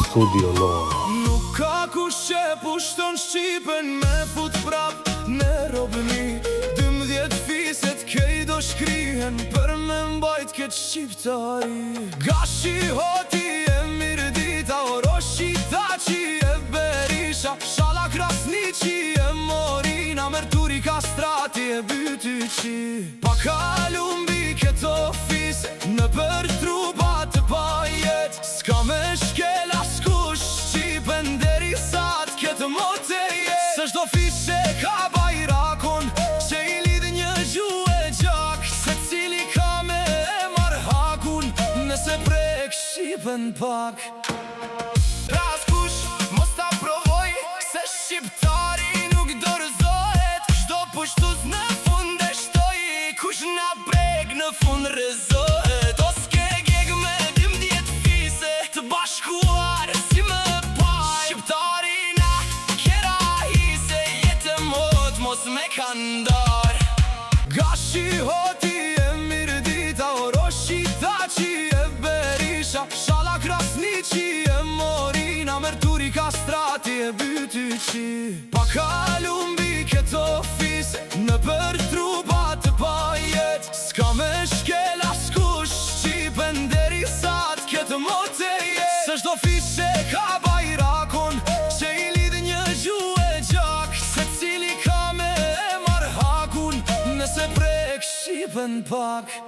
Studio Lora. Nuk ka kush që pushton Shqipen me fut prap në robëni. 12 fiset kej do shkrihen për me mbajt këtë shqiptari. Gashi hoti e mirë dita, Oroshi Taci e Berisha, Shala Krasniqi e Morina, Merturi Kastrati e Bytyqi. Pa kalumbi këtë ofise në për trupa të pajet, s'ka me shkel askush Shqipen deri sa t'ketë mote jet. Se shdo fishe ka bajrakon që i lidh një gjuhë e gjak, se cili ka me e marr hakun nëse prek Shqipen pak. Askush mos ta provoj, se shqiptari nuk dorëzohet. Shdo pushtuz në fund e shtoj, kush na prek në fund rezohet. O s'ke geg me 12 fise të bashkuar si më paj. Shqiptari na kjera hise, jetë mot mos me kandar. Gashi hoti e mirë dita, Oroshi Taci e Berisha, Shala Krasniqi e Morina, Merturi Kastrati e Bytyqi. Pa kalumbi këtë ofise në për trupa të pajet, s'ka me shkel askush Shqipen deri sa t'ketë mote jet. Se shdo fishe ka bajrakon që i lidh një gjuhë e gjak, se cili ka me e marr hakun nëse prek Shqipen pak.